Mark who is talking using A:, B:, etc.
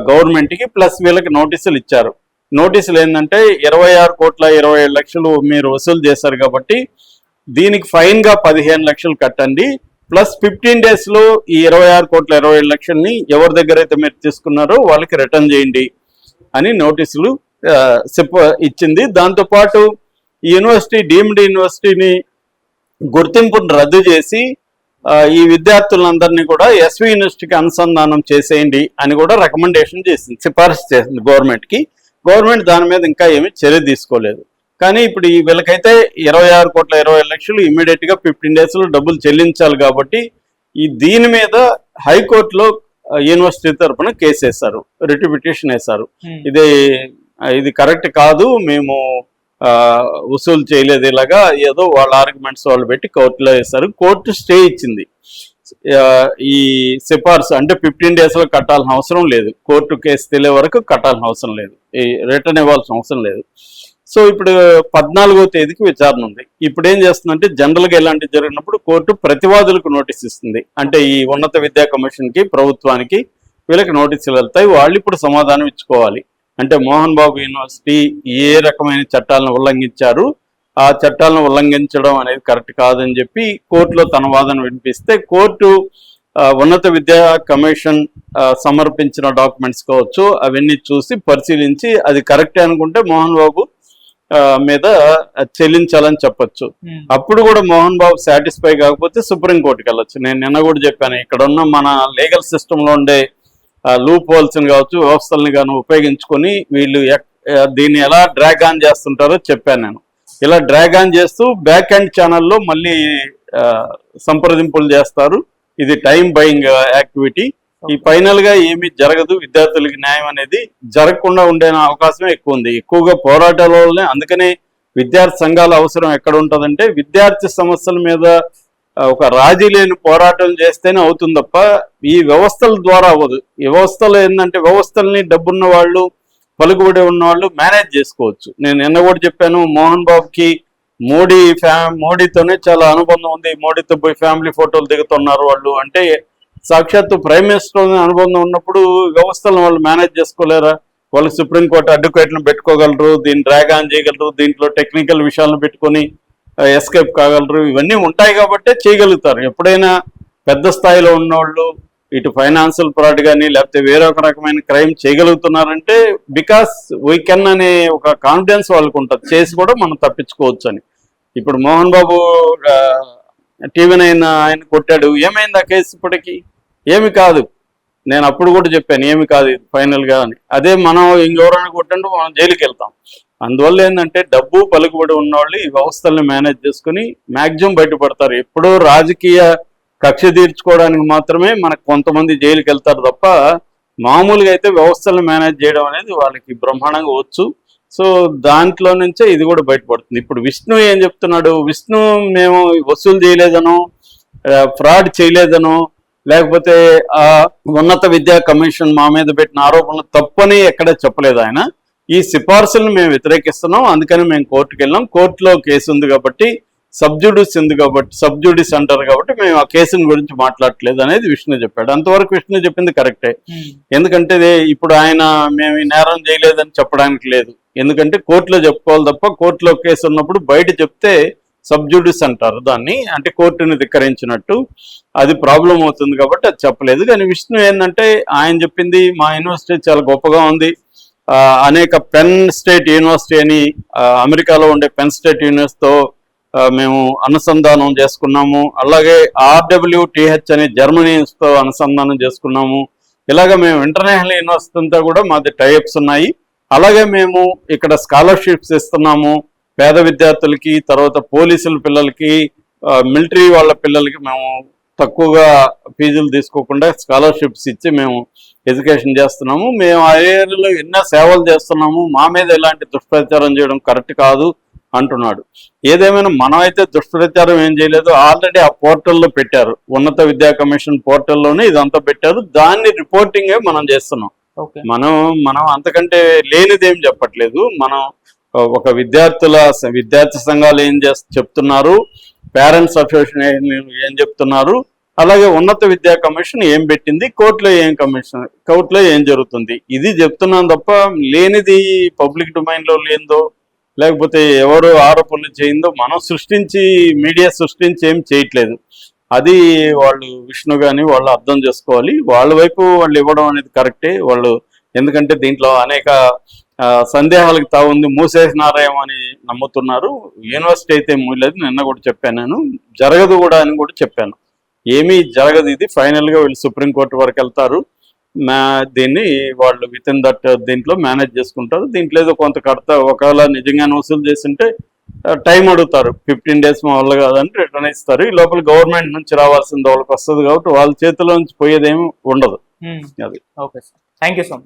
A: గవర్నమెంట్కి, ప్లస్ వీళ్ళకి నోటీసులు ఇచ్చారు. నోటీసులు ఏంటంటే 26,27,00,000 మీరు వసూలు చేశారు కాబట్టి దీనికి ఫైన్గా 15 లక్షలు కట్టండి, ప్లస్ 15 daysలో ఈ 26,27,00,000ని ఎవరి దగ్గర అయితే మీరు తీసుకున్నారో వాళ్ళకి రిటర్న్ చేయండి అని నోటీసులు ఇచ్చింది. దాంతోపాటు ఈ యూనివర్సిటీ డీమ్డ్ యూనివర్సిటీని గుర్తింపును రద్దు చేసి ఈ విద్యార్థులందరినీ కూడా ఎస్వి యూనివర్సిటీకి అనుసంధానం చేసేయండి అని కూడా రికమెండేషన్ చేసింది, సిఫారసు చేసింది గవర్నమెంట్కి. గవర్నమెంట్ దాని మీద ఇంకా ఏమీ చర్య తీసుకోలేదు. కానీ ఇప్పుడు వీళ్ళకైతే 26,20,00,000 ఇమీడియట్గా 15 daysలో డబ్బులు చెల్లించాలి కాబట్టి దీని మీద హైకోర్టులో యూనివర్సిటీ తరఫున కేసు వేశారు, రిట్ పిటిషన్ వేశారు. ఇది కరెక్ట్ కాదు, మేము వసూలు చేయలేదు, ఇలాగా ఏదో వాళ్ళ ఆర్గ్యుమెంట్స్ వాళ్ళు పెట్టి కోర్టులో వేశారు. కోర్టు స్టే ఇచ్చింది. ఈ సిఫార్సు అంటే 15 daysలో కట్టాల్సిన అవసరం లేదు, కోర్టు కేసు తెలియ వరకు కట్టాల్సిన అవసరం లేదు, ఈ రిటర్న్ ఇవ్వాల్సిన అవసరం లేదు. సో ఇప్పుడు 14వ తేదీకి విచారణ ఉంది. ఇప్పుడు ఏం చేస్తుందంటే జనరల్గా ఇలాంటివి జరిగినప్పుడు కోర్టు ప్రతివాదులకు నోటీస్ ఇస్తుంది. అంటే ఈ ఉన్నత విద్యా కమిషన్కి, ప్రభుత్వానికి వీళ్ళకి నోటీసులు వెళ్తాయి. వాళ్ళు ఇప్పుడు సమాధానం ఇచ్చుకోవాలి. అంటే మోహన్ బాబు యూనివర్సిటీ ఏ రకమైన చట్టాలను ఉల్లంఘించారు, ఆ చట్టాలను ఉల్లంఘించడం అనేది కరెక్ట్ కాదని చెప్పి కోర్టులో తన వాదన వినిపిస్తే కోర్టు ఉన్నత విద్యా కమిషన్ సమర్పించిన డాక్యుమెంట్స్ కావచ్చు అవన్నీ చూసి పరిశీలించి అది కరెక్టే అనుకుంటే మోహన్ బాబు మీద చెల్లించాలని చెప్పొచ్చు. అప్పుడు కూడా మోహన్ బాబు సాటిస్ఫై కాకపోతే సుప్రీంకోర్టుకి వెళ్ళొచ్చు. నేను నిన్న కూడా చెప్పాను, ఇక్కడ ఉన్న మన లీగల్ సిస్టంలో ఉండే లూప్ హోల్స్ని కావచ్చు, వ్యవస్థల్ని కానీ ఉపయోగించుకొని వీళ్ళు దీన్ని ఎలా డ్రాగ్ ఆన్ చేస్తుంటారో చెప్పాను నేను. ఇలా డ్రాగ్ ఆన్ చేస్తూ బ్యాక్ ఎండ్ ఛానల్లో మళ్ళీ సంప్రదింపులు చేస్తారు. ఇది టైం బయింగ్ యాక్టివిటీ. ఈ ఫైనల్గా ఏమీ జరగదు, విద్యార్థులకి న్యాయం అనేది జరగకుండా ఉండే అవకాశం ఎక్కువ ఉంది. ఎక్కువగా పోరాటాల వల్లనే, అందుకనే విద్యార్థి సంఘాల అవసరం ఎక్కడ ఉంటుందంటే విద్యార్థి సమస్యల మీద ఒక రాజీ లేని పోరాటం చేస్తేనే అవుతుంది తప్ప ఈ వ్యవస్థల ద్వారా అవ్వదు. ఈ వ్యవస్థలు ఏంటంటే వ్యవస్థల్ని డబ్బున్న వాళ్ళు, పలుకుబడి ఉన్న వాళ్ళు మేనేజ్ చేసుకోవచ్చు. నేను నిన్న కూడా చెప్పాను, మోహన్ బాబుకి మోడీతోనే చాలా అనుబంధం ఉంది, మోడీతో పోయి ఫ్యామిలీ ఫోటోలు దిగుతున్నారు వాళ్ళు. అంటే సాక్షాత్తు ప్రైమ్ మినిస్టర్ అనుబంధం ఉన్నప్పుడు వ్యవస్థలను వాళ్ళు మేనేజ్ చేసుకోలేరా? వాళ్ళు సుప్రీంకోర్టు అడ్వకేట్లను పెట్టుకోగలరు, దీన్ని డ్రాగ్ ఆన్ చేయగలరు, దీంట్లో టెక్నికల్ విషయాలను పెట్టుకొని ఎస్కేప్ కాగలరు, ఇవన్నీ ఉంటాయి కాబట్టే చేయగలుగుతారు. ఎప్పుడైనా పెద్ద స్థాయిలో ఉన్నవాళ్ళు ఇటు ఫైనాన్షియల్ ఫ్రాడ్ కానీ లేకపోతే వేరే ఒక రకమైన క్రైమ్ చేయగలుగుతున్నారంటే బికాస్ వీ కెన్ అనే ఒక కాన్ఫిడెన్స్ వాళ్ళకు ఉంటుంది, చేసి కూడా మనం తప్పించుకోవచ్చు అని. ఇప్పుడు మోహన్ బాబు టీవీ9 ఆయన కొట్టాడు, ఏమైంది ఆ కేసు? ఇప్పటికీ ఏమి కాదు. నేను అప్పుడు కూడా చెప్పాను ఏమి కాదు ఇది ఫైనల్గా అని. అదే మనం ఇంకెవరైనా కొట్టంటే మనం జైలుకి వెళ్తాం. అందువల్ల ఏంటంటే డబ్బు పలుకుబడి ఉన్నవాళ్ళు ఈ వ్యవస్థల్ని మేనేజ్ చేసుకుని మ్యాక్సిమం బయటపడతారు. ఎప్పుడో రాజకీయ కక్ష తీర్చుకోవడానికి మాత్రమే మనకు కొంతమంది జైలుకి వెళ్తారు తప్ప మామూలుగా అయితే వ్యవస్థలను మేనేజ్ చేయడం అనేది వాళ్ళకి బ్రహ్మాండంగా వచ్చు. సో దాంట్లో నుంచే ఇది కూడా బయటపడుతుంది. ఇప్పుడు విష్ణు ఏం చెప్తున్నాడు, విష్ణు మేము వసూలు చేయలేదనో, ఫ్రాడ్ చేయలేదనో, లేకపోతే ఉన్నత విద్యా కమిషన్ మా మీద పెట్టిన ఆరోపణలు తప్పని ఎక్కడ చెప్పలేదు ఆయన. ఈ సిఫార్సులను మేము వ్యతిరేకిస్తున్నాం, అందుకని మేము కోర్టుకు వెళ్ళాం, కోర్టులో కేసు ఉంది కాబట్టి సబ్జుడిస్ అంటారు కాబట్టి మేము ఆ కేసుని గురించి మాట్లాడట్లేదు అనేది విష్ణు చెప్పాడు. అంతవరకు విష్ణు చెప్పింది కరెక్టే. ఎందుకంటే ఇప్పుడు ఆయన మేము ఈ నేరం చేయలేదని చెప్పడానికి లేదు, ఎందుకంటే కోర్టులో చెప్పుకోవాలి తప్ప కోర్టులో కేసు ఉన్నప్పుడు బయట చెప్తే సబ్జుడిస్ అంటారు దాన్ని, అంటే కోర్టుని ధిక్కరించినట్టు, అది ప్రాబ్లం అవుతుంది కాబట్టి అది చెప్పలేదు. కానీ విష్ణు ఏంటంటే ఆయన చెప్పింది మా యూనివర్సిటీ చాలా గొప్పగా ఉంది, అనేక పెన్ స్టేట్ యూనివర్సిటీ అని అమెరికాలో ఉండే పెన్ స్టేట్ యూనివర్సిటీతో మేము అనుసంధానం చేసుకున్నాము, అలాగే RWTH అనే జర్మనీతో అనుసంధానం చేసుకున్నాము, ఇలాగ మేము ఇంటర్నేషనల్ యూనివర్సిటీ అంతా కూడా మాది టైఅప్స్ ఉన్నాయి, అలాగే మేము ఇక్కడ స్కాలర్షిప్స్ ఇస్తున్నాము పేద విద్యార్థులకి, తర్వాత పోలీసుల పిల్లలకి, మిలిటరీ వాళ్ళ పిల్లలకి మేము తక్కువగా ఫీజులు తీసుకోకుండా స్కాలర్షిప్స్ ఇచ్చి మేము ఎడ్యుకేషన్ చేస్తున్నాము, మేము ఆ ఏరియాలో ఎన్నో సేవలు చేస్తున్నాము, మా మీద ఇలాంటి దుష్ప్రచారం చేయడం కరెక్ట్ కాదు అంటున్నాడు. ఏదేమైనా మనం అయితే దుష్ప్రచారం ఏం చేయలేదు, ఆల్రెడీ ఆ పోర్టల్లో పెట్టారు, ఉన్నత విద్యా కమిషన్ పోర్టల్లోనే ఇదంతా పెట్టారు, దాన్ని రిపోర్టింగే మనం చేస్తున్నాం. మనం అంతకంటే లేనిదేం చెప్పట్లేదు. మనం ఒక విద్యార్థి సంఘాలు ఏం చెప్తున్నారు, పేరెంట్స్ అసోసియేషన్ ఏం చెప్తున్నారు, అలాగే ఉన్నత విద్యా కమిషన్ ఏం పెట్టింది, కోర్టులో ఏం జరుగుతుంది, ఇది చెప్తున్నాను తప్ప లేనిది పబ్లిక్ డొమైన్లో లేనిదో లేకపోతే ఎవరు ఆరోపణలు చేయిందో మనం మీడియా సృష్టించి ఏం చేయట్లేదు. అది వాళ్ళు విష్ణు కానీ వాళ్ళు అర్థం చేసుకోవాలి. వాళ్ళ వైపు వాళ్ళు ఇవ్వడం అనేది కరెక్టే. వాళ్ళు ఎందుకంటే దీంట్లో అనేక సందేహాలకు తావుంది, మూసేసినారేమో అని నమ్ముతున్నారు. యూనివర్సిటీ అయితే మూయలేదు, నిన్న కూడా చెప్పాను, నేను జరగదు కూడా అని కూడా చెప్పాను. ఏమీ జరగదు, ఇది ఫైనల్గా వీళ్ళు సుప్రీంకోర్టు వరకు వెళ్తారు. దీన్ని వాళ్ళు విత్ ఇన్ దట్ దీంట్లో మేనేజ్ చేసుకుంటారు. దీంట్లో ఏదో కొంత కడతా, ఒకవేళ నిజంగానే వసూలు చేస్తుంటే టైం అడుగుతారు, 15 days మా వల్ల కాదని రిటర్న్ ఇస్తారు. ఈ లోపల గవర్నమెంట్ నుంచి రావాల్సింది వాళ్ళకి వస్తుంది కాబట్టి వాళ్ళ చేతిలో నుంచి పోయేదేమి ఉండదు.
B: అది okay sir, thank you so much.